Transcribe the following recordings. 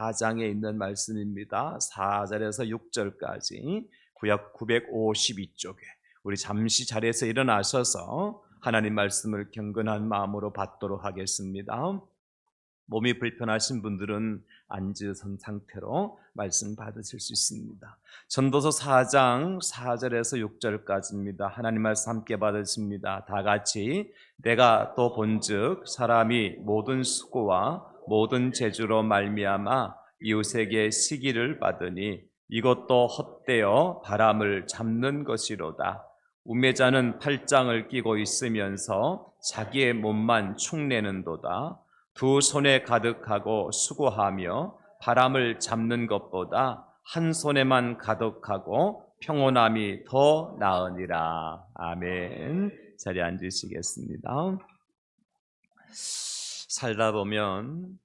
4장에 있는 말씀입니다. 4절에서 6절까지 구약 952쪽에 우리 잠시 자리에서 일어나셔서 하나님 말씀을 경건한 마음으로 받도록 하겠습니다. 몸이 불편하신 분들은 앉으신 상태로 말씀 받으실 수 있습니다. 전도서 4장 4절에서 6절까지입니다. 하나님 말씀 함께 받으십니다. 다 같이 내가 또 본즉 사람이 모든 수고와 모든 재주로 말미암아 이웃에게 시기를 받으니 이것도 헛되어 바람을 잡는 것이로다. 우매자는 팔짱을 끼고 있으면서 자기의 몸만 축내는도다. 두 손에 가득하고 수고하며 바람을 잡는 것보다 한 손에만 가득하고 평온함이 더 나으니라. 아멘. 자리에 앉으시겠습니다. 살다 보면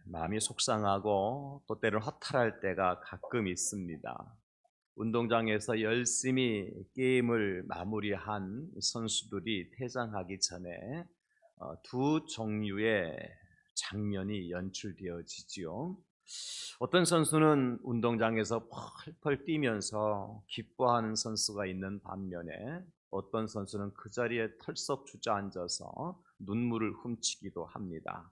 마음이 속상하고 또 때로는 허탈할 때가 가끔 있습니다. 운동장에서 열심히 게임을 마무리한 선수들이 퇴장하기 전에 두 종류의 장면이 연출되어지지요. 어떤 선수는 운동장에서 펄펄 뛰면서 기뻐하는 선수가 있는 반면에 어떤 선수는 그 자리에 털썩 주저앉아서 눈물을 훔치기도 합니다.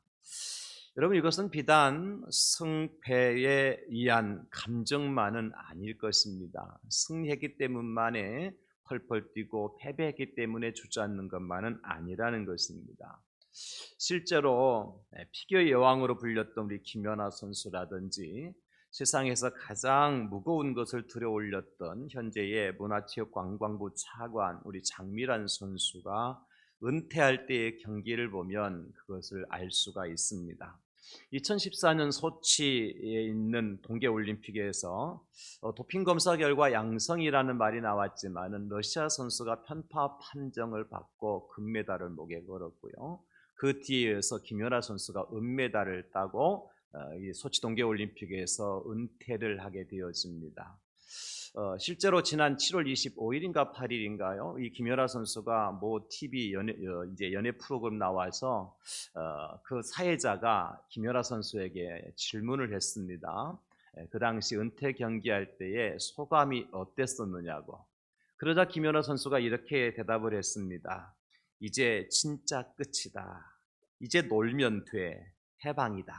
여러분, 이것은 비단 승패에 의한 감정만은 아닐 것입니다. 승리했기 때문만에 펄펄 뛰고 패배했기 때문에 주저앉는 것만은 아니라는 것입니다. 실제로 피겨 여왕으로 불렸던 우리 김연아 선수라든지 세상에서 가장 무거운 것을 들어 올렸던 현재의 문화체육관광부 차관 우리 장미란 선수가 은퇴할 때의 경기를 보면 그것을 알 수가 있습니다. 2014년 소치에 있는 동계올림픽에서 도핑 검사 결과 양성이라는 말이 나왔지만 러시아 선수가 편파 판정을 받고 금메달을 목에 걸었고요. 그 뒤에서 김연아 선수가 은메달을 따고 소치 동계올림픽에서 은퇴를 하게 되었습니다. 실제로 지난 7월 25일인가 8일인가요? 이 김연아 선수가 모 TV 연예 프로그램 나와서 그 사회자가 김연아 선수에게 질문을 했습니다. 그 당시 은퇴 경기할 때의 소감이 어땠었느냐고. 그러자 김연아 선수가 이렇게 대답을 했습니다. 이제 진짜 끝이다. 이제 놀면 돼. 해방이다.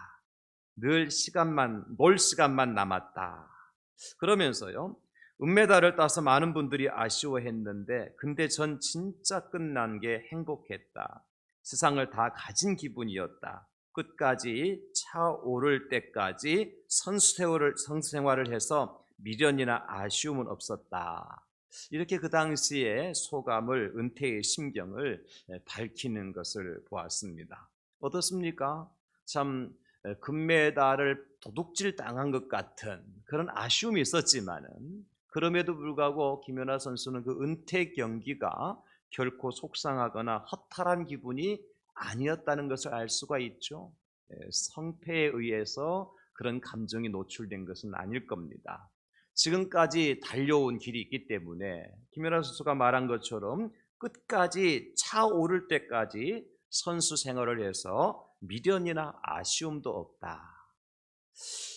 놀 시간만 남았다. 그러면서요. 은메달을 따서 많은 분들이 아쉬워했는데 근데 전 진짜 끝난 게 행복했다. 세상을 다 가진 기분이었다. 끝까지 차오를 때까지 선수 생활을 해서 미련이나 아쉬움은 없었다. 이렇게 그 당시에 소감을 은퇴의 심경을 밝히는 것을 보았습니다. 어떻습니까? 참 금메달을 도둑질 당한 것 같은 그런 아쉬움이 있었지만은 그럼에도 불구하고 김연아 선수는 그 은퇴 경기가 결코 속상하거나 허탈한 기분이 아니었다는 것을 알 수가 있죠. 성패에 의해서 그런 감정이 노출된 것은 아닐 겁니다. 지금까지 달려온 길이 있기 때문에 김연아 선수가 말한 것처럼 끝까지 차오를 때까지 선수 생활을 해서 미련이나 아쉬움도 없다.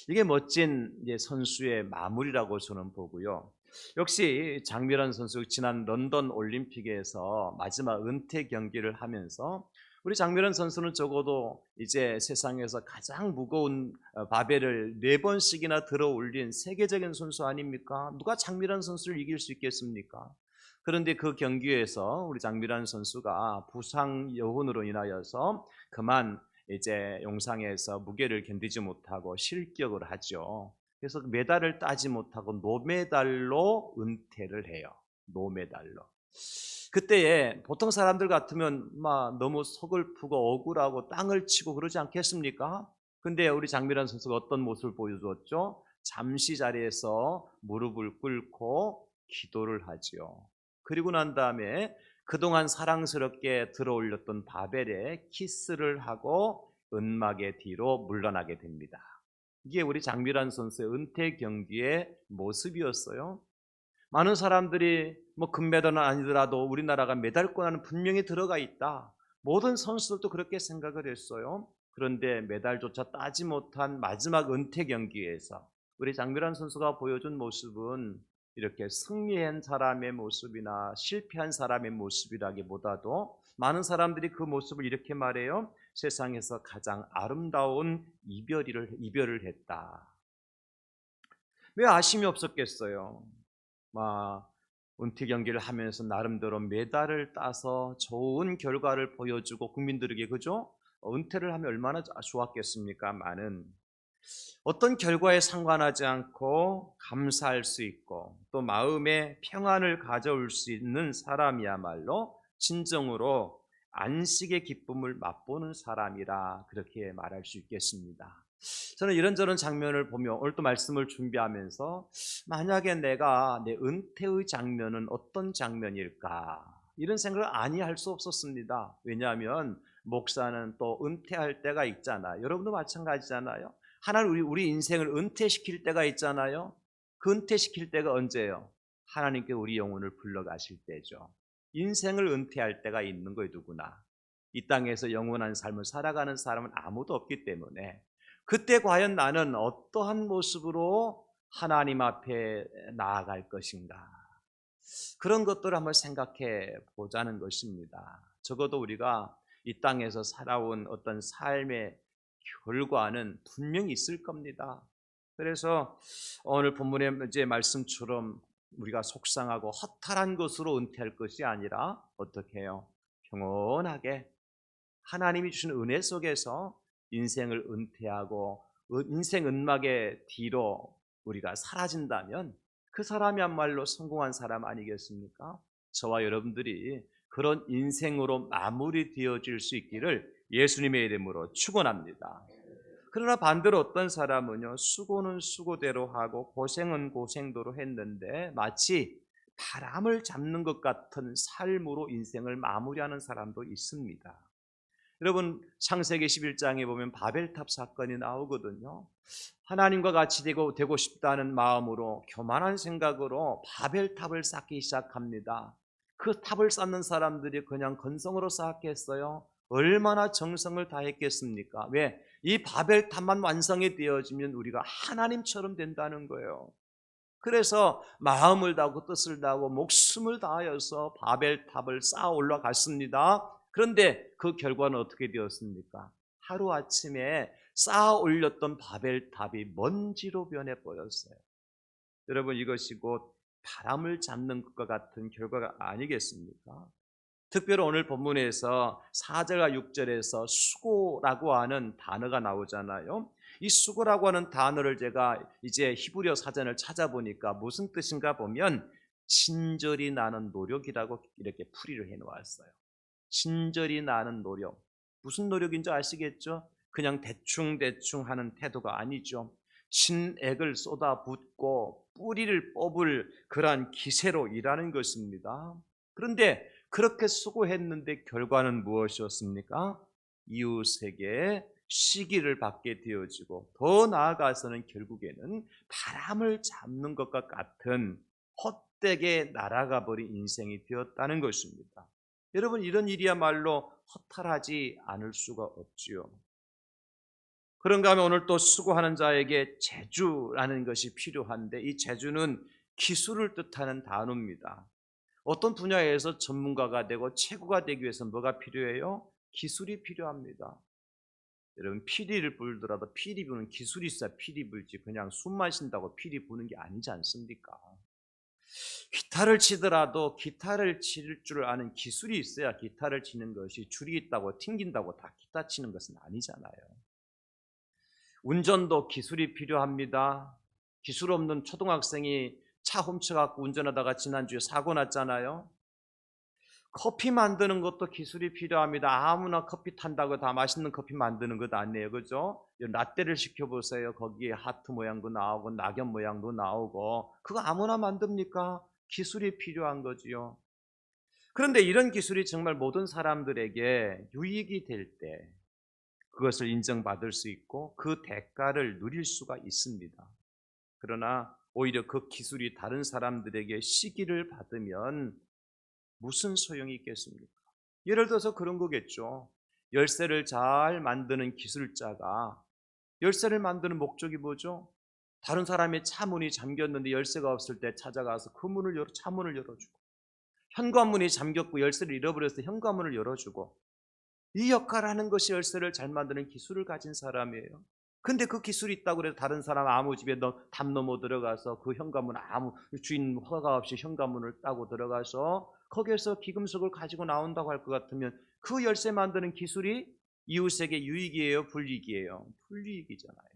이게 멋진 선수의 마무리라고 저는 보고요. 역시 장미란 선수 지난 런던 올림픽에서 마지막 은퇴 경기를 하면서 우리 장미란 선수는 적어도 이제 세상에서 가장 무거운 바벨을 4번씩이나 들어 올린 세계적인 선수 아닙니까? 누가 장미란 선수를 이길 수 있겠습니까? 그런데 그 경기에서 우리 장미란 선수가 부상 여운으로 인하여서 그만 이제 용상에서 무게를 견디지 못하고 실격을 하죠. 그래서 메달을 따지 못하고 노메달로 은퇴를 해요. 노메달로. 그때에 보통 사람들 같으면 막 너무 서글프고 억울하고 땅을 치고 그러지 않겠습니까? 근데 우리 장미란 선수가 어떤 모습을 보여주었죠? 잠시 자리에서 무릎을 꿇고 기도를 하죠. 그리고 난 다음에 그동안 사랑스럽게 들어올렸던 바벨에 키스를 하고 은막의 뒤로 물러나게 됩니다. 이게 우리 장미란 선수의 은퇴 경기의 모습이었어요. 많은 사람들이 뭐 금메달은 아니더라도 우리나라가 메달권에는 분명히 들어가 있다. 모든 선수들도 그렇게 생각을 했어요. 그런데 메달조차 따지 못한 마지막 은퇴 경기에서 우리 장미란 선수가 보여준 모습은 이렇게 승리한 사람의 모습이나 실패한 사람의 모습이라기보다도 많은 사람들이 그 모습을 이렇게 말해요. 세상에서 가장 아름다운 이별을 했다. 왜 아쉬움이 없었겠어요? 막 은퇴 경기를 하면서 나름대로 메달을 따서 좋은 결과를 보여주고 국민들에게, 그죠? 은퇴를 하면 얼마나 좋았겠습니까? 어떤 결과에 상관하지 않고 감사할 수 있고 또 마음의 평안을 가져올 수 있는 사람이야말로 진정으로 안식의 기쁨을 맛보는 사람이라 그렇게 말할 수 있겠습니다. 저는 이런저런 장면을 보며 오늘 또 말씀을 준비하면서 만약에 내가 내 은퇴의 장면은 어떤 장면일까, 이런 생각을 아니 할 수 없었습니다. 왜냐하면 목사는 또 은퇴할 때가 있잖아요. 여러분도 마찬가지잖아요. 하나는 우리 인생을 은퇴시킬 때가 있잖아요. 그 은퇴시킬 때가 언제예요? 하나님께 우리 영혼을 불러가실 때죠. 인생을 은퇴할 때가 있는 거예요, 누구나. 이 땅에서 영원한 삶을 살아가는 사람은 아무도 없기 때문에 그때 과연 나는 어떠한 모습으로 하나님 앞에 나아갈 것인가, 그런 것들을 한번 생각해 보자는 것입니다. 적어도 우리가 이 땅에서 살아온 어떤 삶의 결과는 분명히 있을 겁니다. 그래서 오늘 본문의 이제 말씀처럼 우리가 속상하고 허탈한 것으로 은퇴할 것이 아니라 어떻게 해요? 평온하게 하나님이 주신 은혜 속에서 인생을 은퇴하고 인생 은막의 뒤로 우리가 사라진다면 그 사람이야말로 성공한 사람 아니겠습니까? 저와 여러분들이 그런 인생으로 마무리되어질 수 있기를 예수님의 이름으로 축원합니다. 그러나 반대로 어떤 사람은요, 수고는 수고대로 하고 고생은 고생대로 했는데 마치 바람을 잡는 것 같은 삶으로 인생을 마무리하는 사람도 있습니다. 여러분, 창세기 11장에 보면 바벨탑 사건이 나오거든요. 하나님과 같이 되고 싶다는 마음으로 교만한 생각으로 바벨탑을 쌓기 시작합니다. 그 탑을 쌓는 사람들이 그냥 건성으로 쌓았겠어요? 얼마나 정성을 다했겠습니까? 왜? 이 바벨탑만 완성이 되어지면 우리가 하나님처럼 된다는 거예요. 그래서 마음을 다하고 뜻을 다하고 목숨을 다하여서 바벨탑을 쌓아 올라갔습니다. 그런데 그 결과는 어떻게 되었습니까? 하루아침에 쌓아 올렸던 바벨탑이 먼지로 변해버렸어요. 여러분, 이것이 곧 바람을 잡는 것과 같은 결과가 아니겠습니까? 특별히 오늘 본문에서 4절과 6절에서 수고라고 하는 단어가 나오잖아요. 이 수고라고 하는 단어를 제가 이제 히브리어 사전을 찾아보니까 무슨 뜻인가 보면 친절이 나는 노력이라고 이렇게 풀이를 해 놓았어요. 친절이 나는 노력. 무슨 노력인지 아시겠죠? 그냥 대충 하는 태도가 아니죠. 친액을 쏟아붓고 뿌리를 뽑을 그러한 기세로 일하는 것입니다. 그런데 그렇게 수고했는데 결과는 무엇이었습니까? 이웃에게 시기를 받게 되어지고 더 나아가서는 결국에는 바람을 잡는 것과 같은 헛되게 날아가 버린 인생이 되었다는 것입니다. 여러분, 이런 일이야말로 허탈하지 않을 수가 없지요. 그런가 하면 오늘 또 수고하는 자에게 재주라는 것이 필요한데 이 재주는 기술을 뜻하는 단어입니다. 어떤 분야에서 전문가가 되고 최고가 되기 위해서 뭐가 필요해요? 기술이 필요합니다. 여러분, 피리를 불더라도 피리 부는 기술이 있어야 피리 불지 그냥 숨 마신다고 피리 부는 게 아니지 않습니까? 기타를 치더라도 기타를 칠 줄 아는 기술이 있어야 기타를 치는 것이 줄이 있다고 튕긴다고 다 기타 치는 것은 아니잖아요. 운전도 기술이 필요합니다. 기술 없는 초등학생이 차 훔쳐갖고 운전하다가 지난주에 사고 났잖아요. 커피 만드는 것도 기술이 필요합니다. 아무나 커피 탄다고 다 맛있는 커피 만드는 것 아니에요. 그죠? 라떼를 시켜보세요. 거기에 하트 모양도 나오고 낙엽 모양도 나오고 그거 아무나 만듭니까? 기술이 필요한 거지요. 그런데 이런 기술이 정말 모든 사람들에게 유익이 될 때 그것을 인정받을 수 있고 그 대가를 누릴 수가 있습니다. 그러나 오히려 그 기술이 다른 사람들에게 시기를 받으면 무슨 소용이 있겠습니까? 예를 들어서 그런 거겠죠. 열쇠를 잘 만드는 기술자가 열쇠를 만드는 목적이 뭐죠? 다른 사람의 차 문이 잠겼는데 열쇠가 없을 때 찾아가서 그 차 문을 열어주고, 현관문이 잠겼고 열쇠를 잃어버렸을 때 현관문을 열어주고, 이 역할을 하는 것이 열쇠를 잘 만드는 기술을 가진 사람이에요. 근데 그 기술이 있다고 해서 다른 사람 아무 집에 담 넘어 들어가서 그 현관문 아무 주인 허가 없이 현관문을 따고 들어가서 거기에서 기금속을 가지고 나온다고 할 것 같으면 그 열쇠 만드는 기술이 이웃에게 유익이에요, 불이익이에요? 불이익이잖아요.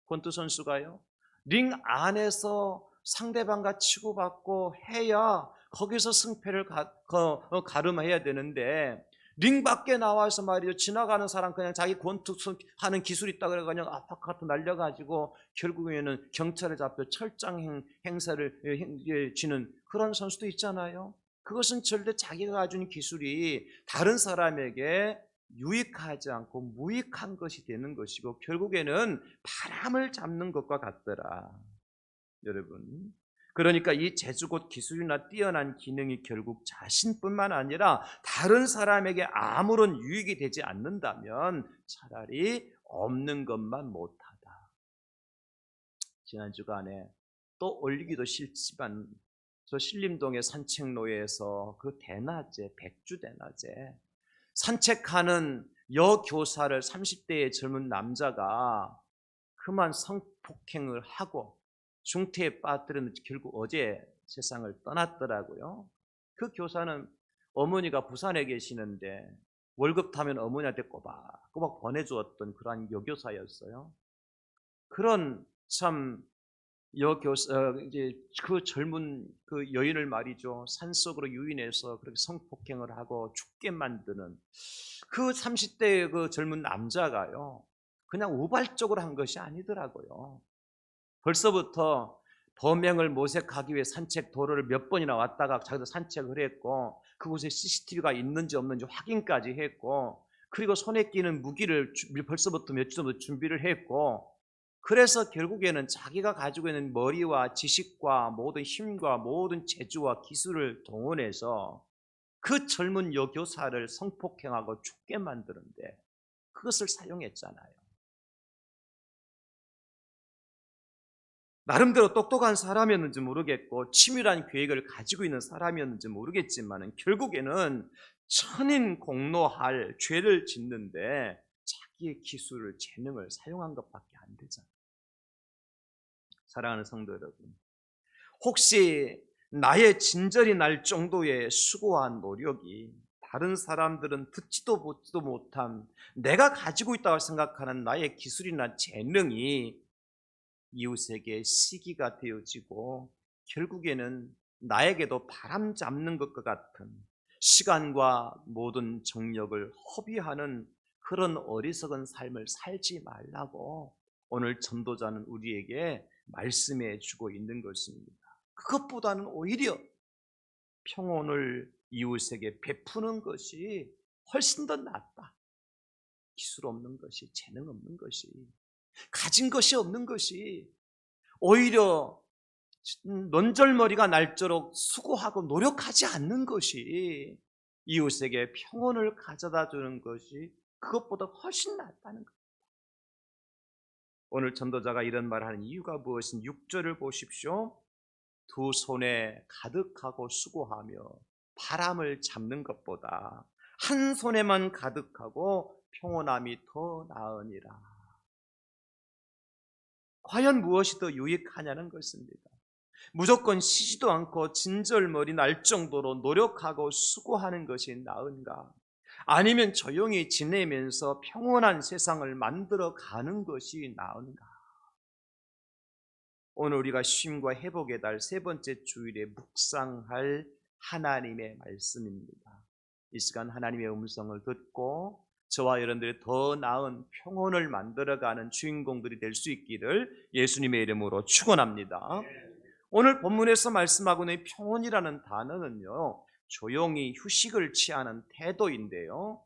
권투 선수가요, 링 안에서 상대방과 치고받고 해야 거기서 승패를 가름해야 되는데, 링 밖에 나와서 말이죠, 지나가는 사람 그냥 자기 권투 하는 기술이 있다 그래 그냥 아파트 날려가지고 결국에는 경찰에 잡혀 철장 행사를 지는 그런 선수도 있잖아요. 그것은 절대 자기가 가진 기술이 다른 사람에게 유익하지 않고 무익한 것이 되는 것이고 결국에는 바람을 잡는 것과 같더라, 여러분. 그러니까 이 재주 곧 기술이나 뛰어난 기능이 결국 자신뿐만 아니라 다른 사람에게 아무런 유익이 되지 않는다면 차라리 없는 것만 못하다. 지난 주간에 또 올리기도 싫지만 저 신림동의 산책로에서 그 대낮에, 백주 대낮에 산책하는 여교사를 30대의 젊은 남자가 그만 성폭행을 하고 중태에 빠뜨렸는지 결국 어제 세상을 떠났더라고요. 그 교사는 어머니가 부산에 계시는데 월급 타면 어머니한테 꼬박꼬박 보내주었던 그러한 여교사였어요. 그런 참 여교사, 이제 그 젊은 그 여인을 말이죠, 산속으로 유인해서 그렇게 성폭행을 하고 죽게 만드는 그 30대의 그 젊은 남자가요, 그냥 우발적으로 한 것이 아니더라고요. 벌써부터 범행을 모색하기 위해 산책 도로를 몇 번이나 왔다가 자기도 산책을 했고 그곳에 CCTV가 있는지 없는지 확인까지 했고, 그리고 손에 끼는 무기를 벌써부터 몇 주 전부터 준비를 했고, 그래서 결국에는 자기가 가지고 있는 머리와 지식과 모든 힘과 모든 재주와 기술을 동원해서 그 젊은 여교사를 성폭행하고 죽게 만드는데 그것을 사용했잖아요. 나름대로 똑똑한 사람이었는지 모르겠고 치밀한 계획을 가지고 있는 사람이었는지 모르겠지만 결국에는 천인 공노할 죄를 짓는데 자기의 기술을, 재능을 사용한 것밖에 안 되잖아요. 사랑하는 성도 여러분, 혹시 나의 진절이 날 정도의 수고한 노력이 다른 사람들은 듣지도 보지도 못한 내가 가지고 있다고 생각하는 나의 기술이나 재능이 이웃에게 시기가 되어지고 결국에는 나에게도 바람 잡는 것과 같은 시간과 모든 정력을 허비하는 그런 어리석은 삶을 살지 말라고 오늘 전도자는 우리에게 말씀해 주고 있는 것입니다. 그것보다는 오히려 평온을 이웃에게 베푸는 것이 훨씬 더 낫다. 기술 없는 것이, 재능 없는 것이, 가진 것이 없는 것이, 오히려 논절머리가 날도록 수고하고 노력하지 않는 것이 이웃에게 평온을 가져다 주는 것이 그것보다 훨씬 낫다는 것. 오늘 전도자가 이런 말을 하는 이유가 무엇인 6절을 보십시오. 두 손에 가득하고 수고하며 바람을 잡는 것보다 한 손에만 가득하고 평온함이 더 나으니라. 과연 무엇이 더 유익하냐는 것입니다. 무조건 쉬지도 않고 진절머리 날 정도로 노력하고 수고하는 것이 나은가? 아니면 조용히 지내면서 평온한 세상을 만들어 가는 것이 나은가? 오늘 우리가 쉼과 회복의 달 세 번째 주일에 묵상할 하나님의 말씀입니다. 이 시간 하나님의 음성을 듣고 저와 여러분들이 더 나은 평온을 만들어가는 주인공들이 될 수 있기를 예수님의 이름으로 축원합니다. 오늘 본문에서 말씀하고 있는 평온이라는 단어는요, 조용히 휴식을 취하는 태도인데요,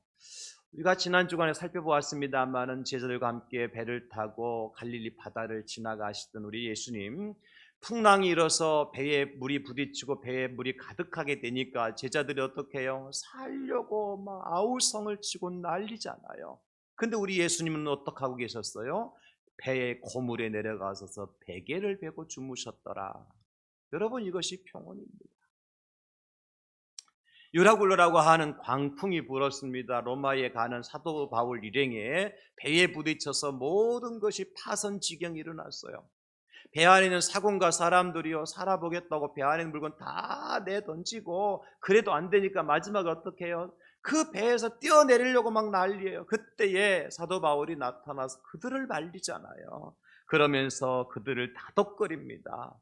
우리가 지난 주간에 살펴보았습니다마는 제자들과 함께 배를 타고 갈릴리 바다를 지나가시던 우리 예수님, 풍랑이 일어서 배에 물이 부딪히고 배에 물이 가득하게 되니까 제자들이 어떻게 해요? 살려고 막 아우성을 치고 난리잖아요. 근데 우리 예수님은 어떻게 하고 계셨어요? 배의 고물에 내려가셔서 베개를 베고 주무셨더라. 여러분, 이것이 평온입니다. 유라굴로라고 하는 광풍이 불었습니다. 로마에 가는 사도 바울 일행에 배에 부딪혀서 모든 것이 파선지경이 일어났어요. 배 안에 있는 사공과 사람들이요, 살아보겠다고 배 안에 있는 물건 다 내던지고 그래도 안 되니까 마지막에 어떻게 해요? 그 배에서 뛰어내리려고 막 난리예요. 그때에 사도 바울이 나타나서 그들을 말리잖아요. 그러면서 그들을 다독거립니다.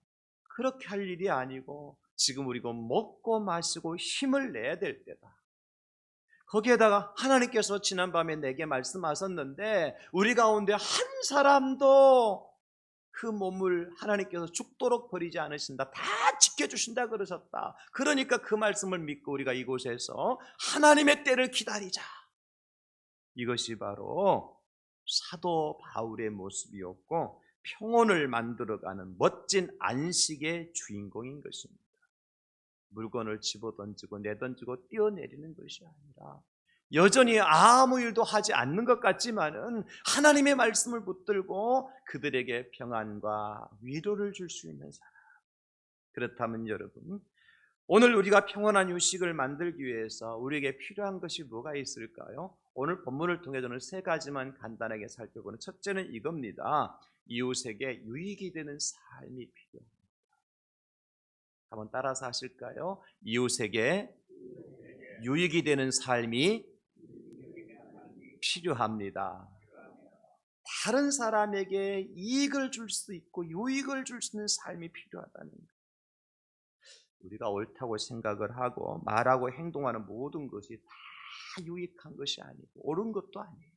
그렇게 할 일이 아니고 지금 우리가 먹고 마시고 힘을 내야 될 때다. 거기에다가 하나님께서 지난밤에 내게 말씀하셨는데 우리 가운데 한 사람도 그 몸을 하나님께서 죽도록 버리지 않으신다. 다 지켜주신다 그러셨다. 그러니까 그 말씀을 믿고 우리가 이곳에서 하나님의 때를 기다리자. 이것이 바로 사도 바울의 모습이었고 평온을 만들어가는 멋진 안식의 주인공인 것입니다. 물건을 집어던지고 내던지고 뛰어내리는 것이 아니라 여전히 아무 일도 하지 않는 것 같지만은 하나님의 말씀을 붙들고 그들에게 평안과 위로를 줄 수 있는 사람. 그렇다면 여러분, 오늘 우리가 평온한 휴식을 만들기 위해서 우리에게 필요한 것이 뭐가 있을까요? 오늘 본문을 통해 저는 세 가지만 간단하게 살펴보는, 첫째는 이겁니다. 이웃에게 유익이 되는 삶이 필요합니다. 한번 따라서 하실까요? 이웃에게 유익이 되는 삶이 필요합니다. 다른 사람에게 이익을 줄 수 있고 유익을 줄 수 있는 삶이 필요하다는 거예요. 우리가 옳다고 생각을 하고 말하고 행동하는 모든 것이 다 유익한 것이 아니고 옳은 것도 아니에요.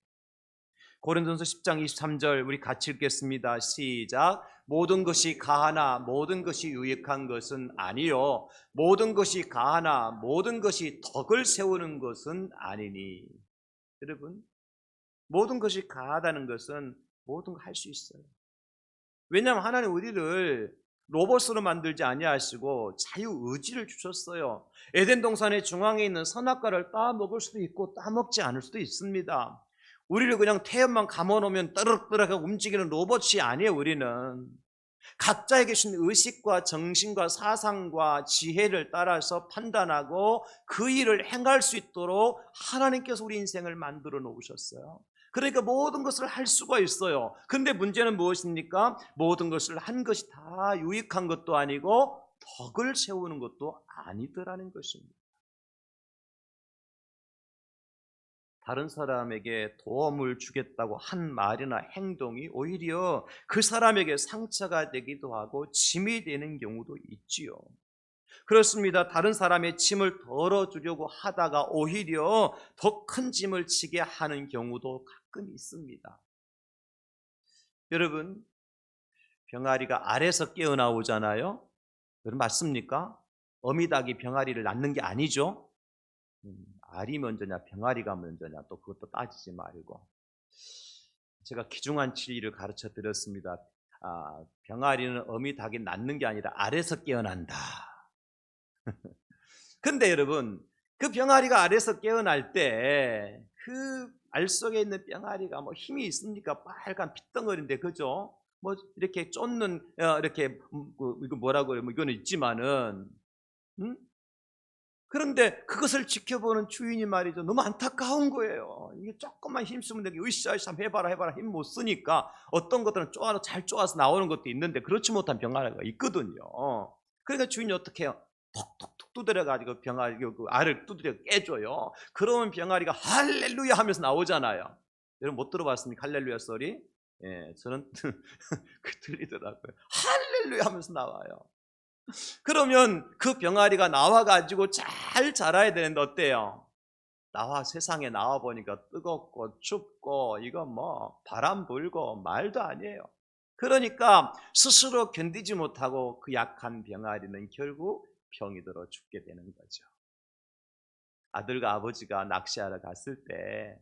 고린도전서 10장 23절 우리 같이 읽겠습니다. 시작. 모든 것이 가하나 모든 것이 유익한 것은 아니요 모든 것이 가하나 모든 것이 덕을 세우는 것은 아니니. 여러분, 모든 것이 가하다는 것은 모든 거 할 수 있어요. 왜냐하면 하나님 우리를 로봇으로 만들지 아니하시고 자유의지를 주셨어요. 에덴 동산의 중앙에 있는 선악과를 따먹을 수도 있고 따먹지 않을 수도 있습니다. 우리를 그냥 태엽만 감아놓으면 떠르륵떠르륵 움직이는 로봇이 아니에요. 우리는 각자에게 계신 의식과 정신과 사상과 지혜를 따라서 판단하고 그 일을 행할 수 있도록 하나님께서 우리 인생을 만들어 놓으셨어요. 그러니까 모든 것을 할 수가 있어요. 근데 문제는 무엇입니까? 모든 것을 한 것이 다 유익한 것도 아니고 덕을 세우는 것도 아니더라는 것입니다. 다른 사람에게 도움을 주겠다고 한 말이나 행동이 오히려 그 사람에게 상처가 되기도 하고 짐이 되는 경우도 있지요. 그렇습니다. 다른 사람의 짐을 덜어주려고 하다가 오히려 더 큰 짐을 지게 하는 경우도 가끔 있습니다. 여러분, 병아리가 알에서 깨어나오잖아요. 여러분 맞습니까? 어미닭이 병아리를 낳는 게 아니죠. 알이 먼저냐 병아리가 먼저냐 또 그것도 따지지 말고, 제가 귀중한 진리를 가르쳐 드렸습니다. 병아리는 어미 닭이 낳는 게 아니라 알에서 깨어난다. 근데 여러분, 그 병아리가 알에서 깨어날 때 그 알 속에 있는 병아리가 뭐 힘이 있습니까? 빨간 핏덩어리인데, 그죠? 뭐 이렇게 쫓는 이렇게 이거 뭐라고 그래요? 뭐 이거는 있지만은, 음? 그런데 그것을 지켜보는 주인이 말이죠, 너무 안타까운 거예요. 이게 조금만 힘쓰면 되게 으쌰으쌰 해봐라 힘 못 쓰니까 어떤 것들은 잘 쪼아서 나오는 것도 있는데 그렇지 못한 병아리가 있거든요. 그러니까 주인이 어떻게 해요? 톡톡톡 두드려가지고 병아리 그 알을 두드려 깨줘요. 그러면 병아리가 할렐루야 하면서 나오잖아요. 여러분 못 들어봤습니까? 할렐루야 소리? 예, 저는 들리더라고요. 할렐루야 하면서 나와요. 그러면 그 병아리가 나와가지고 잘 자라야 되는데 어때요? 세상에 나와 보니까 뜨겁고 춥고 이거 뭐 바람 불고 말도 아니에요. 그러니까 스스로 견디지 못하고 그 약한 병아리는 결국 병이 들어 죽게 되는 거죠. 아들과 아버지가 낚시하러 갔을 때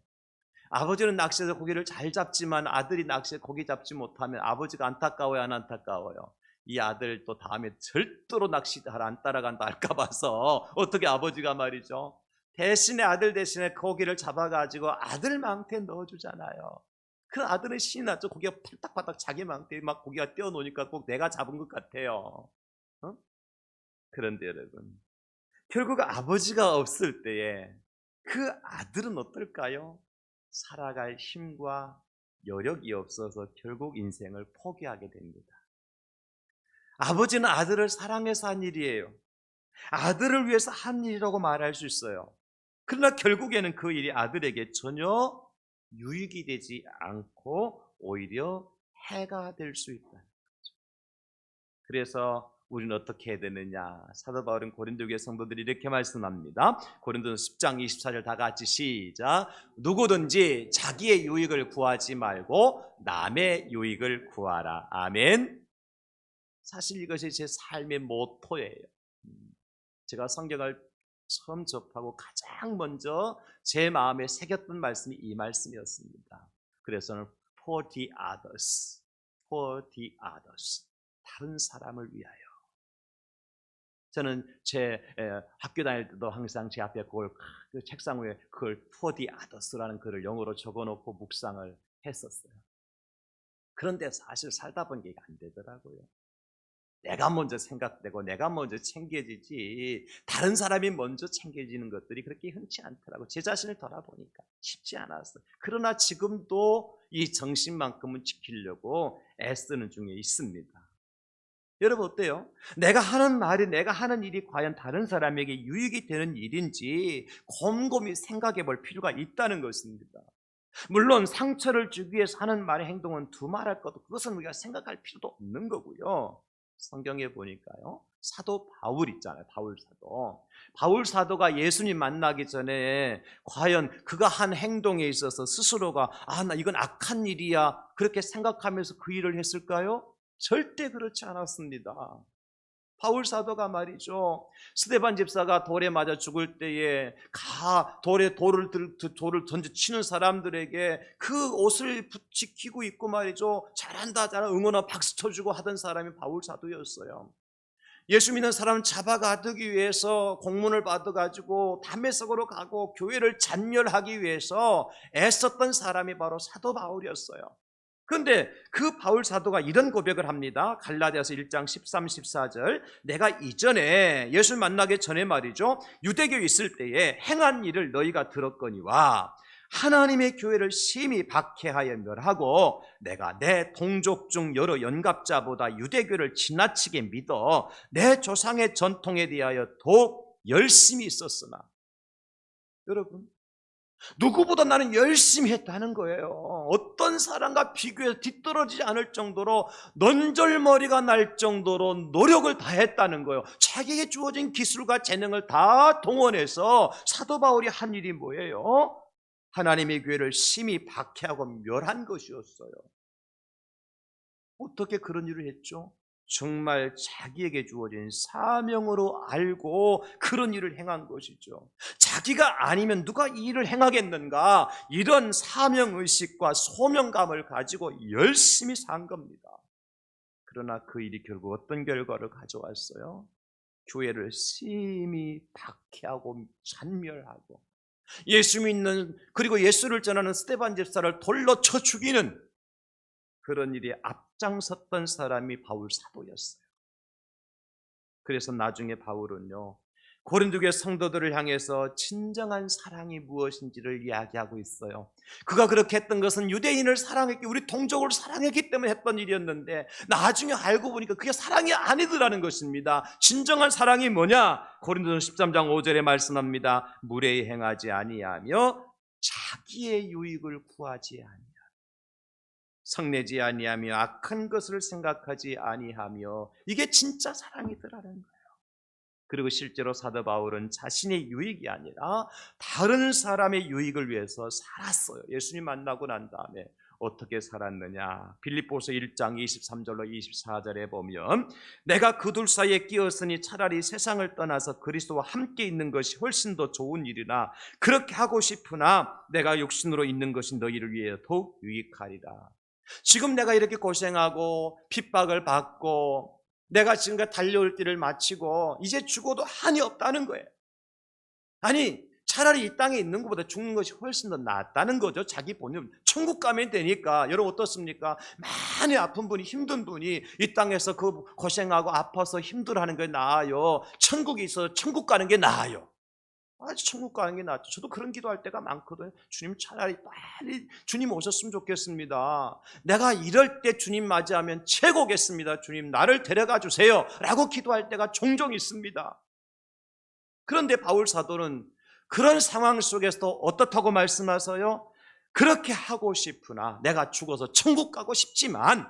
아버지는 낚시해서 고기를 잘 잡지만 아들이 낚시해 고기 잡지 못하면 아버지가 안타까워요, 안 안타까워요? 이 아들 또 다음에 절대로 낚시 안 따라간다 할까 봐서 어떻게 아버지가 말이죠, 대신에 아들 대신에 고기를 잡아가지고 아들 망태에 넣어주잖아요. 그 아들은 신이 났죠. 고기가 팔딱팔딱 자기 망태에 막 고기가 뛰어노니까 꼭 내가 잡은 것 같아요. 어? 그런데 여러분, 결국 아버지가 없을 때에 그 아들은 어떨까요? 살아갈 힘과 여력이 없어서 결국 인생을 포기하게 됩니다. 아버지는 아들을 사랑해서 한 일이에요. 아들을 위해서 한 일이라고 말할 수 있어요. 그러나 결국에는 그 일이 아들에게 전혀 유익이 되지 않고 오히려 해가 될 수 있다. 그래서 우리는 어떻게 해야 되느냐? 사도 바울은 고린도 교회 성도들이 이렇게 말씀합니다. 고린도서 10장 24절 다 같이 시작. 누구든지 자기의 유익을 구하지 말고 남의 유익을 구하라. 아멘. 사실 이것이 제 삶의 모토예요. 제가 성경을 처음 접하고 가장 먼저 제 마음에 새겼던 말씀이 이 말씀이었습니다. 그래서는 for the others, for the others, 다른 사람을 위하여. 저는 제 학교 다닐 때도 항상 제 앞에 그걸 그 책상 위에 그걸 for the others라는 글을 영어로 적어놓고 묵상을 했었어요. 그런데 사실 살다 보니까 이게 안 되더라고요. 내가 먼저 생각되고 내가 먼저 챙겨지지 다른 사람이 먼저 챙겨지는 것들이 그렇게 흔치 않더라고요. 제 자신을 돌아보니까 쉽지 않았어요. 그러나 지금도 이 정신만큼은 지키려고 애쓰는 중에 있습니다. 여러분 어때요? 내가 하는 말이, 내가 하는 일이 과연 다른 사람에게 유익이 되는 일인지 곰곰이 생각해 볼 필요가 있다는 것입니다. 물론 상처를 주기 위해서 하는 말의 행동은 두말할 것도, 그것은 우리가 생각할 필요도 없는 거고요. 성경에 보니까요, 사도 바울 있잖아요. 바울 사도가 예수님 만나기 전에 과연 그가 한 행동에 있어서 스스로가 나 이건 악한 일이야 그렇게 생각하면서 그 일을 했을까요? 절대 그렇지 않았습니다. 바울 사도가 말이죠, 스데반 집사가 돌에 맞아 죽을 때에 돌을 던져 치는 사람들에게 그 옷을 지키고 있고 말이죠, 잘한다 응원하고 박수 쳐주고 하던 사람이 바울 사도였어요. 예수 믿는 사람은 잡아가두기 위해서 공문을 받아가지고 다메섹으로 가고 교회를 잔멸하기 위해서 애썼던 사람이 바로 사도 바울이었어요. 그런데 그 바울 사도가 이런 고백을 합니다. 갈라디아서 1장 13, 14절. 내가 이전에 예수를 만나기 전에 말이죠, 유대교에 있을 때에 행한 일을 너희가 들었거니와 하나님의 교회를 심히 박해하여 멸하고 내가 내 동족 중 여러 연갑자보다 유대교를 지나치게 믿어 내 조상의 전통에 대하여 더욱 열심히 있었으나. 여러분, 누구보다 나는 열심히 했다는 거예요. 어떤 사람과 비교해서 뒤떨어지지 않을 정도로 넌절머리가 날 정도로 노력을 다했다는 거예요. 자기에게 주어진 기술과 재능을 다 동원해서 사도 바울이 한 일이 뭐예요? 하나님의 교회를 심히 박해하고 멸한 것이었어요. 어떻게 그런 일을 했죠? 정말 자기에게 주어진 사명으로 알고 그런 일을 행한 것이죠. 자기가 아니면 누가 이 일을 행하겠는가, 이런 사명의식과 소명감을 가지고 열심히 산 겁니다. 그러나 그 일이 결국 어떤 결과를 가져왔어요? 교회를 심히 박해하고 잔멸하고 예수 믿는, 그리고 예수를 전하는 스데반 집사를 돌로 쳐 죽이는 그런 일에 앞장섰던 사람이 바울 사도였어요. 그래서 나중에 바울은요, 고린도 교회 성도들을 향해서 진정한 사랑이 무엇인지를 이야기하고 있어요. 그가 그렇게 했던 것은 유대인을 사랑했기, 우리 동족을 사랑했기 때문에 했던 일이었는데 나중에 알고 보니까 그게 사랑이 아니더라는 것입니다. 진정한 사랑이 뭐냐? 고린도서 13장 5절에 말씀합니다. 무례히 행하지 아니하며 자기의 유익을 구하지 아니하며 성내지 아니하며 악한 것을 생각하지 아니하며, 이게 진짜 사랑이더라는 거예요. 그리고 실제로 사도 바울은 자신의 유익이 아니라 다른 사람의 유익을 위해서 살았어요. 예수님 만나고 난 다음에 어떻게 살았느냐? 빌립보서 1장 23절로 24절에 보면 내가 그 둘 사이에 끼었으니 차라리 세상을 떠나서 그리스도와 함께 있는 것이 훨씬 더 좋은 일이나 그렇게 하고 싶으나 내가 육신으로 있는 것이 너희를 위해 더욱 유익하리라. 지금 내가 이렇게 고생하고 핍박을 받고 내가 지금까지 달려올 길을 마치고 이제 죽어도 한이 없다는 거예요. 아니, 차라리 이 땅에 있는 것보다 죽는 것이 훨씬 더 낫다는 거죠. 자기 본인. 천국 가면 되니까. 여러분 어떻습니까? 많이 아픈 분이, 힘든 분이 이 땅에서 그 고생하고 아파서 힘들어하는 게 나아요, 천국이 있어서 천국 가는 게 나아요? 천국 가는 게 낫죠. 저도 그런 기도할 때가 많거든요. 주님, 차라리 빨리 주님 오셨으면 좋겠습니다. 내가 이럴 때 주님 맞이하면 최고겠습니다. 주님, 나를 데려가 주세요 라고 기도할 때가 종종 있습니다. 그런데 바울 사도는 그런 상황 속에서도 어떻다고 말씀하세요? 그렇게 하고 싶으나, 내가 죽어서 천국 가고 싶지만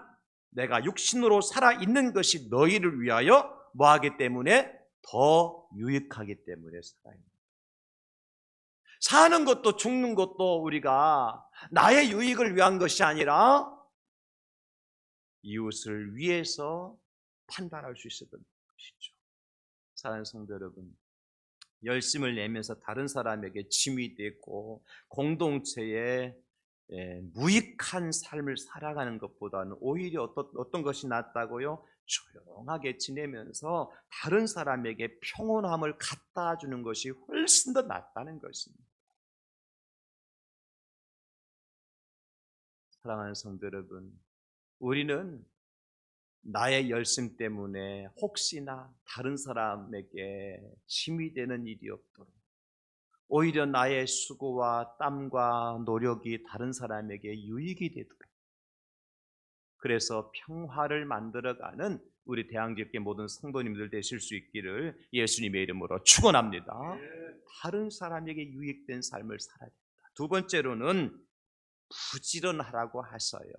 내가 육신으로 살아있는 것이 너희를 위하여 뭐하기 때문에? 더 유익하기 때문에 살아있는. 사는 것도 죽는 것도 우리가 나의 유익을 위한 것이 아니라 이웃을 위해서 판단할 수 있었던 것이죠. 사랑하는 성도 여러분, 열심을 내면서 다른 사람에게 짐이 되고 공동체에 무익한 삶을 살아가는 것보다는 오히려 어떤 것이 낫다고요? 조용하게 지내면서 다른 사람에게 평온함을 갖다 주는 것이 훨씬 더 낫다는 것입니다. 사랑하는 성도 여러분, 우리는 나의 열심 때문에 혹시나 다른 사람에게 짐이 되는 일이 없도록, 오히려 나의 수고와 땀과 노력이 다른 사람에게 유익이 되도록, 그래서 평화를 만들어가는 우리 대한교회 모든 성도님들 되실 수 있기를 예수님의 이름으로 축원합니다. 다른 사람에게 유익된 삶을 살아야 된다. 두 번째로는 부지런하라고 하셔요.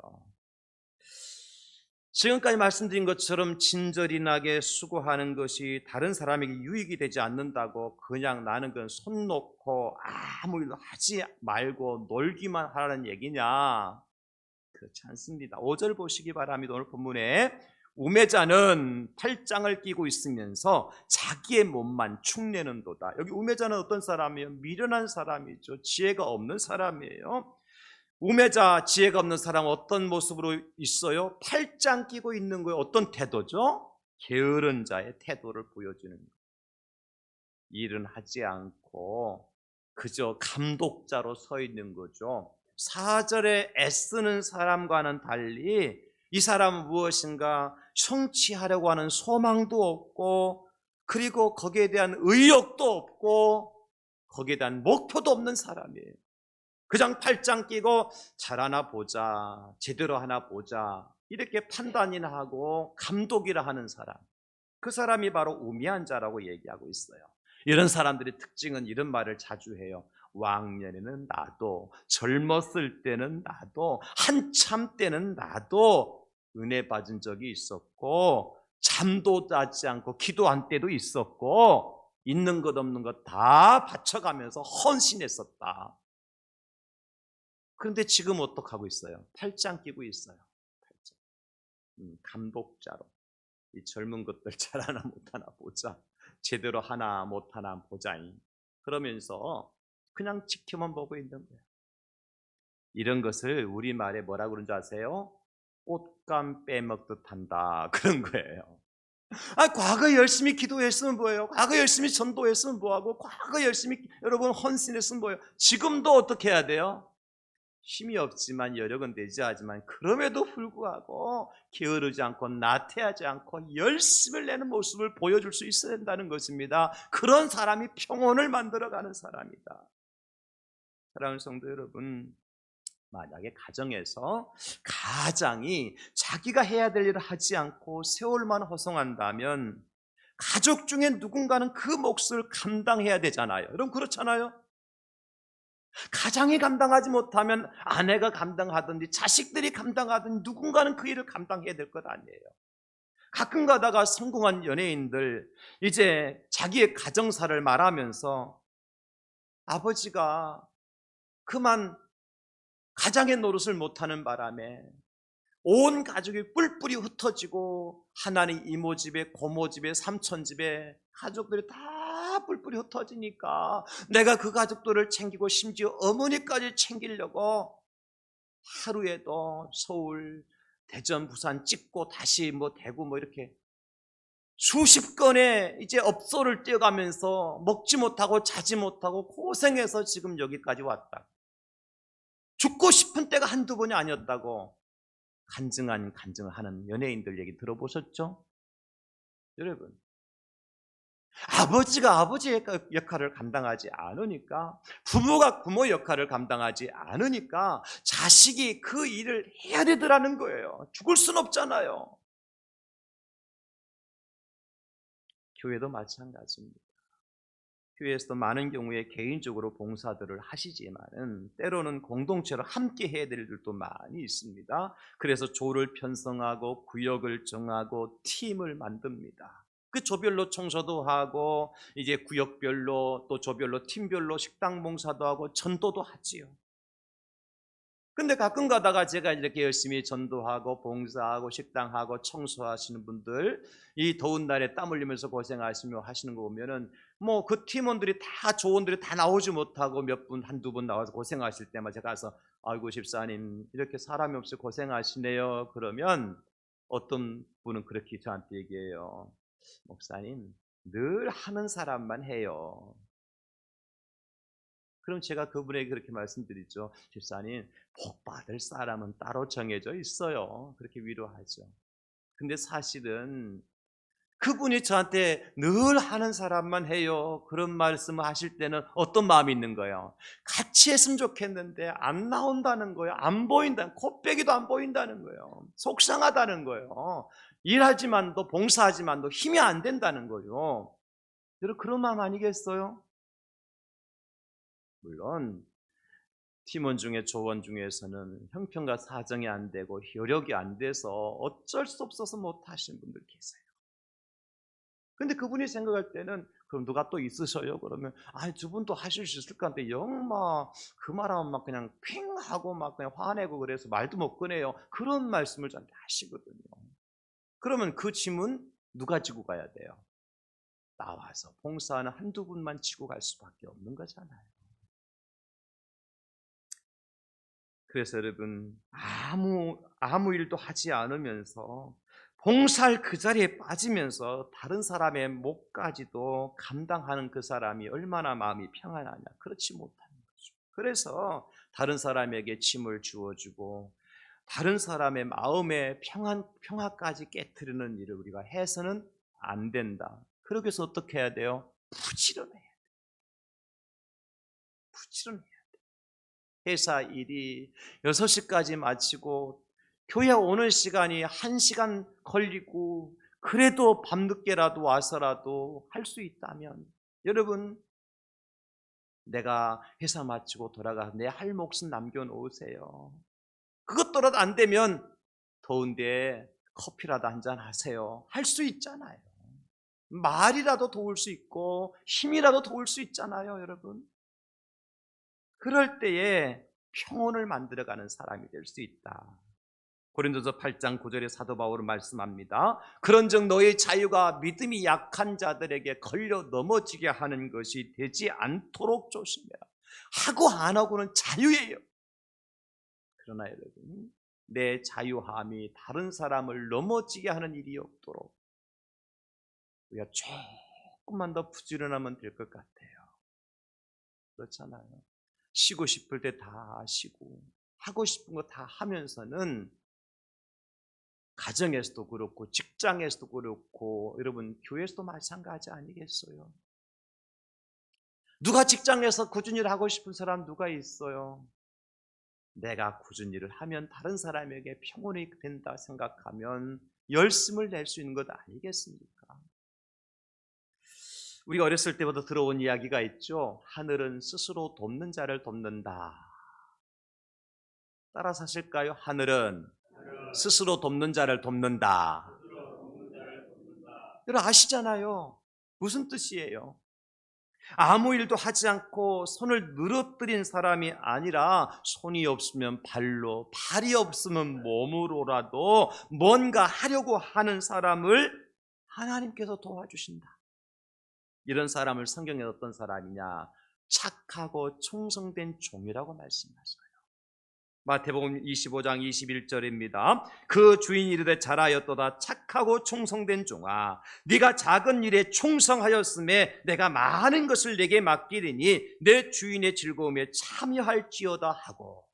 지금까지 말씀드린 것처럼 친절히 나게 수고하는 것이 다른 사람에게 유익이 되지 않는다고 그냥 나는 그건 손 놓고 아무 일도 하지 말고 놀기만 하라는 얘기냐? 그렇지 않습니다. 5절 보시기 바랍니다. 오늘 본문에 우매자는 팔짱을 끼고 있으면서 자기의 몸만 축내는도다. 여기 우매자는 어떤 사람이에요? 미련한 사람이죠. 지혜가 없는 사람이에요. 우매자, 지혜가 없는 사람은 어떤 모습으로 있어요? 팔짱 끼고 있는 거예요. 어떤 태도죠? 게으른 자의 태도를 보여주는 거예요. 일은 하지 않고 그저 감독자로 서 있는 거죠. 4절에 애쓰는 사람과는 달리 이 사람은 무엇인가 성취하려고 하는 소망도 없고, 그리고 거기에 대한 의욕도 없고, 거기에 대한 목표도 없는 사람이에요. 그냥 팔짱 끼고 잘하나 보자, 제대로 하나 보자, 이렇게 판단이나 하고 감독이라 하는 사람, 그 사람이 바로 우매한 자라고 얘기하고 있어요. 이런 사람들의 특징은 이런 말을 자주 해요. 왕년에는 나도, 젊었을 때는 나도, 한참 때는 나도 은혜 받은 적이 있었고, 잠도 자지 않고 기도한 때도 있었고, 있는 것 없는 것 다 바쳐가면서 헌신했었다. 그런데 지금 어떡하고 있어요? 팔짱 끼고 있어요. 팔짱. 감독자로. 이 젊은 것들 잘하나 못하나 보자, 제대로 하나 못하나 보자, 그러면서 그냥 지켜만 보고 있는 거예요. 이런 것을 우리말에 뭐라고 그러는지 아세요? 옷감 빼먹듯 한다, 그런 거예요. 과거 열심히 기도했으면 뭐예요? 과거 열심히 전도했으면 뭐하고? 과거 열심히 여러분 헌신했으면 뭐예요? 지금도 어떻게 해야 돼요? 힘이 없지만 여력은 되지 하지만 그럼에도 불구하고 게으르지 않고 나태하지 않고 열심을 내는 모습을 보여줄 수 있어야 된다는 것입니다. 그런 사람이 평온을 만들어가는 사람이다. 사랑하는 성도 여러분, 만약에 가정에서 가장이 자기가 해야 될 일을 하지 않고 세월만 허송한다면 가족 중에 누군가는 그 몫을 감당해야 되잖아요. 여러분 그렇잖아요? 가장이 감당하지 못하면 아내가 감당하든지 자식들이 감당하든지 누군가는 그 일을 감당해야 될 것 아니에요. 가끔 가다가 성공한 연예인들 이제 자기의 가정사를 말하면서 아버지가 그만 가장의 노릇을 못하는 바람에 온 가족이 뿔뿔이 흩어지고, 하나는 이모 집에 고모 집에 삼촌 집에 가족들이 다 뿔뿔이 흩어지니까 내가 그 가족들을 챙기고 심지어 어머니까지 챙기려고 하루에도 서울, 대전, 부산 찍고 다시 대구 이렇게 수십 건의 이제 업소를 뛰어가면서 먹지 못하고 자지 못하고 고생해서 지금 여기까지 왔다. 죽고 싶은 때가 한두 번이 아니었다고 간증을 하는 연예인들 얘기 들어보셨죠? 여러분, 아버지가 아버지의 역할을 감당하지 않으니까, 부모가 부모 역할을 감당하지 않으니까 자식이 그 일을 해야 되더라는 거예요. 죽을 순 없잖아요. 교회도 마찬가지입니다. 교회에서도 많은 경우에 개인적으로 봉사들을 하시지만은 때로는 공동체로 함께 해야 될 일들도 많이 있습니다. 그래서 조를 편성하고 구역을 정하고 팀을 만듭니다. 그 조별로 청소도 하고 이제 구역별로 또 조별로 팀별로 식당 봉사도 하고 전도도 하지요. 근데 가끔 가다가 제가 이렇게 열심히 전도하고 봉사하고 식당하고 청소하시는 분들, 이 더운 날에 땀 흘리면서 고생하시며 하시는 거 보면은 뭐 그 팀원들이 다 조원들이 다 나오지 못하고 몇 분 한두 분 나와서 고생하실 때마다 제가 가서 아이고 집사님 이렇게 사람이 없이 고생하시네요. 그러면 어떤 분은 그렇게 저한테 얘기해요. 목사님 늘 하는 사람만 해요. 그럼 제가 그분에게 그렇게 말씀드리죠. 집사님, 복 받을 사람은 따로 정해져 있어요. 그렇게 위로하죠. 근데 사실은 그분이 저한테 늘 하는 사람만 해요. 그런 말씀을 하실 때는 어떤 마음이 있는 거예요? 같이 했으면 좋겠는데 안 나온다는 거예요. 안 보인다. 콧배기도 안 보인다는 거예요. 속상하다는 거예요. 일하지만도 봉사하지만도 힘이 안 된다는 거예요. 여러분 그런 마음 아니겠어요? 물론 팀원 중에 조원 중에서는 형편과 사정이 안 되고 효력이 안 돼서 어쩔 수 없어서 못 하시는 분들 계세요. 근데 그분이 생각할 때는 그럼 누가 또 있으셔요? 그러면 두 분도 하실 수 있을 것 같은데 영 막 그 말하면 막 그냥 핑 하고 막 그냥 화내고 그래서 말도 못 꺼내요. 그런 말씀을 저한테 하시거든요. 그러면 그 짐은 누가 지고 가야 돼요? 나와서 봉사하는 한두 분만 지고 갈 수밖에 없는 거잖아요. 그래서 여러분 아무 일도 하지 않으면서 봉사할 그 자리에 빠지면서 다른 사람의 몫까지도 감당하는 그 사람이 얼마나 마음이 평안하냐. 그렇지 못하는 거죠. 그래서 다른 사람에게 짐을 주어주고 다른 사람의 마음의 평화까지 깨트리는 일을 우리가 해서는 안 된다. 그러기 위해서 어떻게 해야 돼요? 부지런해야 돼요. 부지런해야 돼요. 회사 일이 6시까지 마치고 교회 오는 시간이 1시간 걸리고 그래도 밤늦게라도 와서라도 할 수 있다면 여러분 내가 회사 마치고 돌아가 내 할 몫은 남겨놓으세요. 그것도라도 안 되면 더운데 커피라도 한잔 하세요. 할 수 있잖아요. 말이라도 도울 수 있고 힘이라도 도울 수 있잖아요, 여러분. 그럴 때에 평온을 만들어가는 사람이 될 수 있다. 고린도서 8장 9절에 사도 바울은 말씀합니다. 그런즉 너의 자유가 믿음이 약한 자들에게 걸려 넘어지게 하는 것이 되지 않도록 조심해라. 하고 안 하고는 자유예요. 그러나 여러분, 내 자유함이 다른 사람을 넘어지게 하는 일이 없도록 우리가 조금만 더 부지런하면 될 것 같아요. 그렇잖아요. 쉬고 싶을 때 다 쉬고 하고 싶은 거 다 하면서는 가정에서도 그렇고 직장에서도 그렇고 여러분 교회에서도 마찬가지 아니겠어요? 누가 직장에서 꾸준히 일을 하고 싶은 사람 누가 있어요? 내가 꾸준히 일을 하면 다른 사람에게 평온이 된다 생각하면 열심을 낼 수 있는 것 아니겠습니까? 우리가 어렸을 때부터 들어온 이야기가 있죠. 하늘은 스스로 돕는 자를 돕는다. 따라서 하실까요? 하늘은 스스로 돕는 자를 돕는다. 여러분 아시잖아요. 무슨 뜻이에요? 아무 일도 하지 않고 손을 늘어뜨린 사람이 아니라 손이 없으면 발로, 발이 없으면 몸으로라도 뭔가 하려고 하는 사람을 하나님께서 도와주신다. 이런 사람을 성경에 어떤 사람이냐? 착하고 충성된 종이라고 말씀하셔요. 마태복음 25장 21절입니다. 그 주인이 이르되 잘하였도다 착하고 충성된 종아, 네가 작은 일에 충성하였음에 내가 많은 것을 내게 맡기리니 내 주인의 즐거움에 참여할지어다 하고,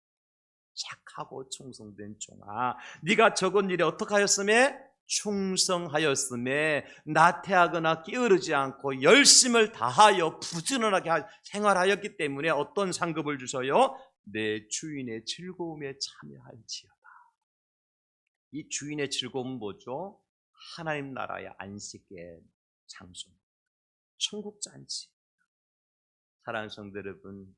착하고 충성된 종아, 네가 적은 일에 어떻게 하였음에 충성하였음에 나태하거나 게으르지 않고 열심을 다하여 부지런하게 생활하였기 때문에 어떤 상급을 주셔요? 내 주인의 즐거움에 참여할지어다. 이 주인의 즐거움은 뭐죠? 하나님 나라의 안식의 장소, 천국 잔치. 사랑하는 성도 여러분,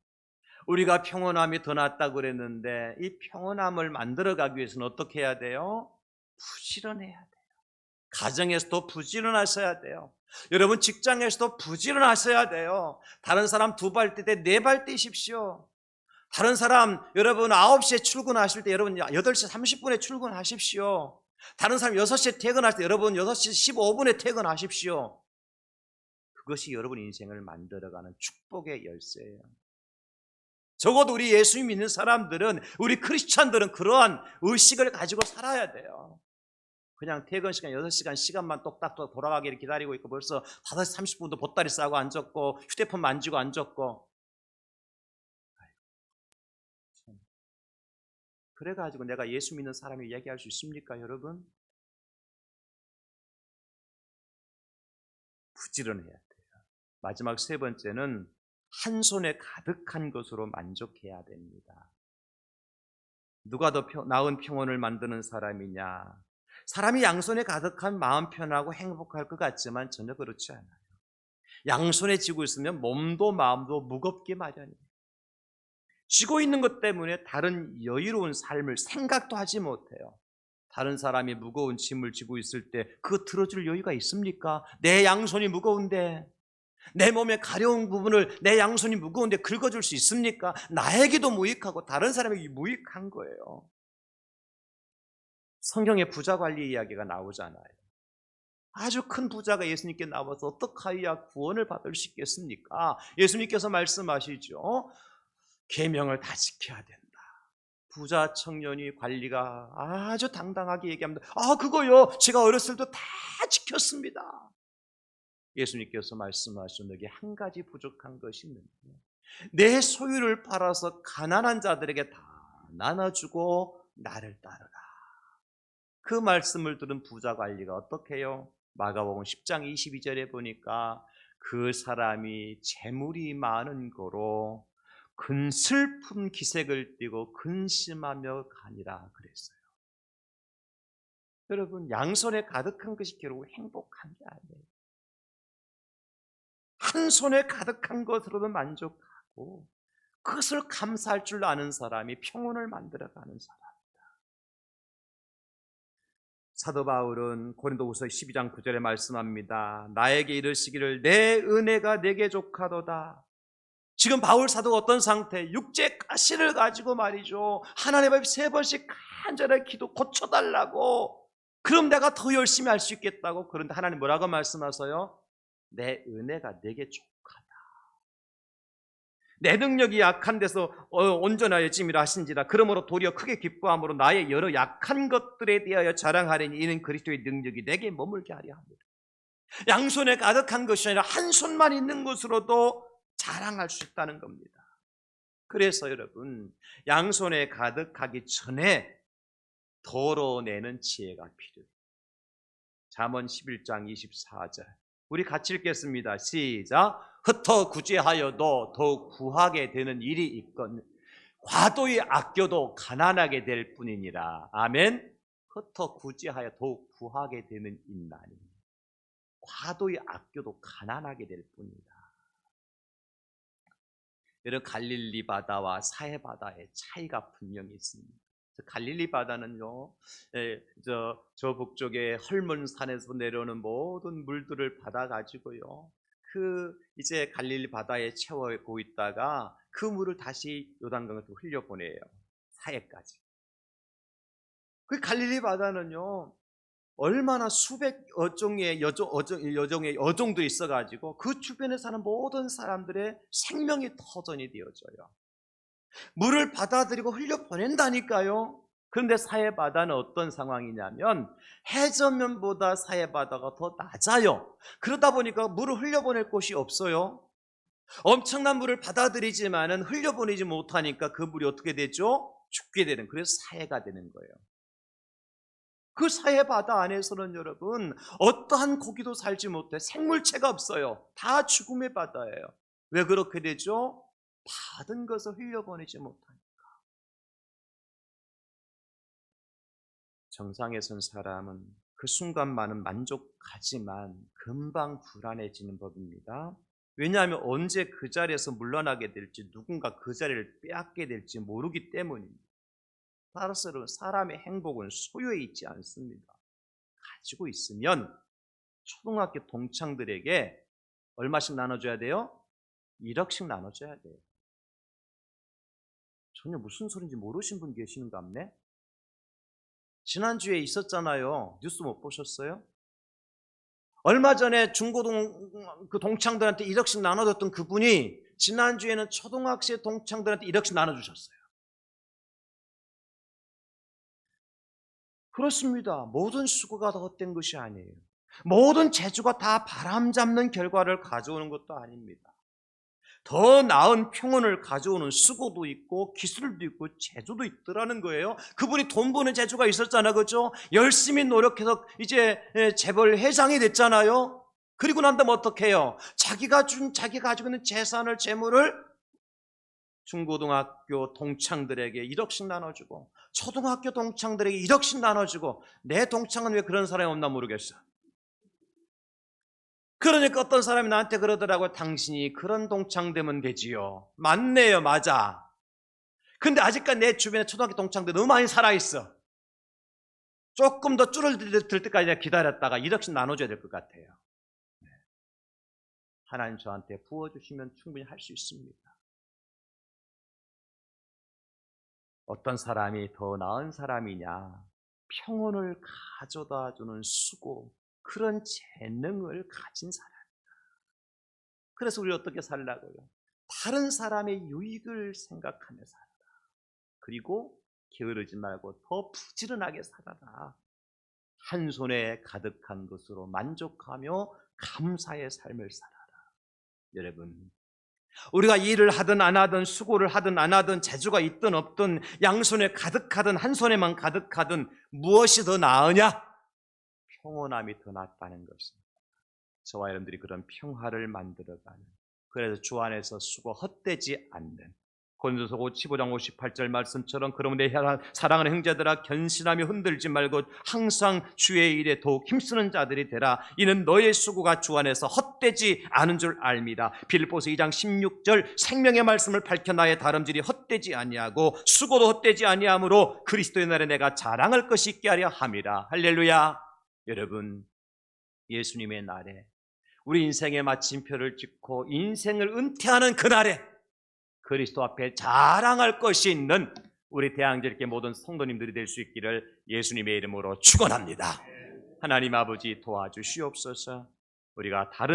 우리가 평온함이 더 낫다고 그랬는데 이 평온함을 만들어가기 위해서는 어떻게 해야 돼요? 부지런해야 돼요. 가정에서도 부지런하셔야 돼요. 여러분 직장에서도 부지런하셔야 돼요. 다른 사람 2발 뛸 때 4발 뛰십시오. 다른 사람 여러분 9시에 출근하실 때 여러분 8시 30분에 출근하십시오. 다른 사람 6시에 퇴근할 때 여러분 6시 15분에 퇴근하십시오. 그것이 여러분 인생을 만들어가는 축복의 열쇠예요. 적어도 우리 예수 믿는 사람들은, 우리 크리스찬들은 그러한 의식을 가지고 살아야 돼요. 그냥 퇴근 시간 6시간 시간만 똑딱 돌아가기를 기다리고 있고 벌써 5시 30분도 보따리 싸고 앉았고 휴대폰 만지고 앉았고, 그래가지고 내가 예수 믿는 사람이 얘기할 수 있습니까 여러분? 부지런해야 돼요. 마지막 3번째는 한 손에 가득한 것으로 만족해야 됩니다. 누가 더 나은 평온을 만드는 사람이냐? 사람이 양손에 가득한 마음 편하고 행복할 것 같지만 전혀 그렇지 않아요. 양손에 쥐고 있으면 몸도 마음도 무겁게 마련이에요. 쥐고 있는 것 때문에 다른 여유로운 삶을 생각도 하지 못해요. 다른 사람이 무거운 짐을 쥐고 있을 때 그거 들어줄 여유가 있습니까? 내 양손이 무거운데, 내 몸의 가려운 부분을 내 양손이 무거운데 긁어줄 수 있습니까? 나에게도 무익하고 다른 사람에게 무익한 거예요. 성경에 부자 관리 이야기가 나오잖아요. 아주 큰 부자가 예수님께 나와서 어떻게 해야 구원을 받을 수 있겠습니까? 예수님께서 말씀하시죠. 계명을 다 지켜야 된다. 부자 청년이 관리가 아주 당당하게 얘기합니다. 그거요, 제가 어렸을 때 다 지켰습니다. 예수님께서 말씀하신 너에게 한 가지 부족한 것이 있는데 내 소유를 팔아서 가난한 자들에게 다 나눠주고 나를 따르라. 그 말씀을 들은 부자 관리가 어떻게 해요? 마가복음 10장 22절에 보니까 그 사람이 재물이 많은 거로 큰 슬픈 기색을 띠고 근심하며 가니라 그랬어요. 여러분, 양손에 가득한 것이 결국 행복한 게 아니에요. 한 손에 가득한 것으로도 만족하고 그것을 감사할 줄 아는 사람이 평온을 만들어가는 사람. 사도 바울은 고린도후서 12장 9절에 말씀합니다. 나에게 이르시기를 내 은혜가 내게 족하도다. 지금 바울 사도가 어떤 상태? 육체 가시를 가지고 말이죠. 하나님 앞에 3번씩 간절하게 기도 고쳐달라고. 그럼 내가 더 열심히 할 수 있겠다고. 그런데 하나님 뭐라고 말씀하세요? 내 은혜가 내게 족하다. 내 능력이 약한 데서 온전하여 짐이라 하신지라. 그러므로 도리어 크게 기뻐함으로 나의 여러 약한 것들에 대하여 자랑하리니 이는 그리스도의 능력이 내게 머물게 하려 합니다. 양손에 가득한 것이 아니라 한 손만 있는 것으로도 자랑할 수 있다는 겁니다. 그래서 여러분, 양손에 가득하기 전에 덜어내는 지혜가 필요해요. 잠언 11장 24절 우리 같이 읽겠습니다. 시작. 흩어 구제하여도 더욱 구하게 되는 일이 있건 과도히 아껴도 가난하게 될 뿐이니라. 아멘. 흩어 구제하여 더욱 구하게 되는 인나니 과도히 아껴도 가난하게 될 뿐이다. 여러분, 갈릴리 바다와 사해 바다의 차이가 분명히 있습니다. 갈릴리 바다는요, 저 북쪽에 헐몬 산에서 내려오는 모든 물들을 받아 가지고요, 이제 갈릴리 바다에 채워고 있다가 그 물을 다시 요단강으로 흘려보내요. 사해까지. 그 갈릴리 바다는요, 얼마나 수백 어종의 여종들이 있어가지고 그 주변에 사는 모든 사람들의 생명이 터전이 되어져요. 물을 받아들이고 흘려보낸다니까요. 그런데 사해바다는 어떤 상황이냐면 해저면보다 사해바다가 더 낮아요. 그러다 보니까 물을 흘려보낼 곳이 없어요. 엄청난 물을 받아들이지만은 흘려보내지 못하니까 그 물이 어떻게 되죠? 죽게 되는, 그래서 사해가 되는 거예요. 그 사해바다 안에서는 여러분 어떠한 고기도 살지 못해, 생물체가 없어요. 다 죽음의 바다예요. 왜 그렇게 되죠? 받은 것을 흘려보내지 못하니까. 정상에 선 사람은 그 순간만은 만족하지만 금방 불안해지는 법입니다. 왜냐하면 언제 그 자리에서 물러나게 될지, 누군가 그 자리를 빼앗게 될지 모르기 때문입니다. 따라서 사람의 행복은 소유에 있지 않습니다. 가지고 있으면 초등학교 동창들에게 얼마씩 나눠줘야 돼요? 1억씩 나눠줘야 돼요. 전혀 무슨 소리인지 모르신 분 계시는 것 같네? 지난주에 있었잖아요. 뉴스 못 보셨어요? 얼마 전에 중고등 그 동창들한테 1억씩 나눠줬던 그분이 지난주에는 초등학생 동창들한테 1억씩 나눠주셨어요. 그렇습니다. 모든 수고가 다 헛된 것이 아니에요. 모든 재주가 다 바람잡는 결과를 가져오는 것도 아닙니다. 더 나은 평온을 가져오는 수고도 있고 기술도 있고 재주도 있더라는 거예요. 그분이 돈 버는 재주가 있었잖아요. 그렇죠? 열심히 노력해서 이제 재벌 회장이 됐잖아요. 그리고 난 다음에 어떻게 해요? 자기가 가지고 있는 재산을, 재물을 중고등학교 동창들에게 1억씩 나눠주고, 초등학교 동창들에게 1억씩 나눠주고. 내 동창은 왜 그런 사람이 없나 모르겠어. 그러니까 어떤 사람이 나한테 그러더라고요. 당신이 그런 동창 되면 되지요. 맞네요. 맞아. 근데 아직까지 내 주변에 초등학교 동창들 너무 많이 살아있어. 조금 더 줄어들 때까지 기다렸다가 1억씩 나눠줘야 될 것 같아요. 하나님 저한테 부어주시면 충분히 할 수 있습니다. 어떤 사람이 더 나은 사람이냐? 평온을 가져다 주는 수고, 그런 재능을 가진 사람. 그래서 우리 어떻게 살라고요? 다른 사람의 유익을 생각하며 살아라. 그리고 게으르지 말고 더 부지런하게 살아라. 한 손에 가득한 것으로 만족하며 감사의 삶을 살아라. 여러분, 우리가 일을 하든 안 하든, 수고를 하든 안 하든, 재주가 있든 없든, 양손에 가득하든 한 손에만 가득하든 무엇이 더 나으냐? 평온함이 더 낫다는 것입니다. 저와 여러분들이 그런 평화를 만들어가는, 그래서 주 안에서 수고 헛되지 않는, 고린도서 15장 58절 말씀처럼 그러면 내 사랑하는 형제들아 견신하며 흔들지 말고 항상 주의 일에 더욱 힘쓰는 자들이 되라. 이는 너의 수고가 주 안에서 헛되지 않은 줄 압니다. 빌립보서 2장 16절 생명의 말씀을 밝혀 나의 다름질이 헛되지 아니하고 수고도 헛되지 아니하므로 그리스도의 날에 내가 자랑할 것이 있게 하려 함이라. 할렐루야. 여러분, 예수님의 날에 우리 인생의 마침표를 찍고 인생을 은퇴하는 그날에 그리스도 앞에 자랑할 것이 있는 우리 대항제일교회 모든 성도님들이 될 수 있기를 예수님의 이름으로 축원합니다. 하나님 아버지 도와주시옵소서. 우리가 다른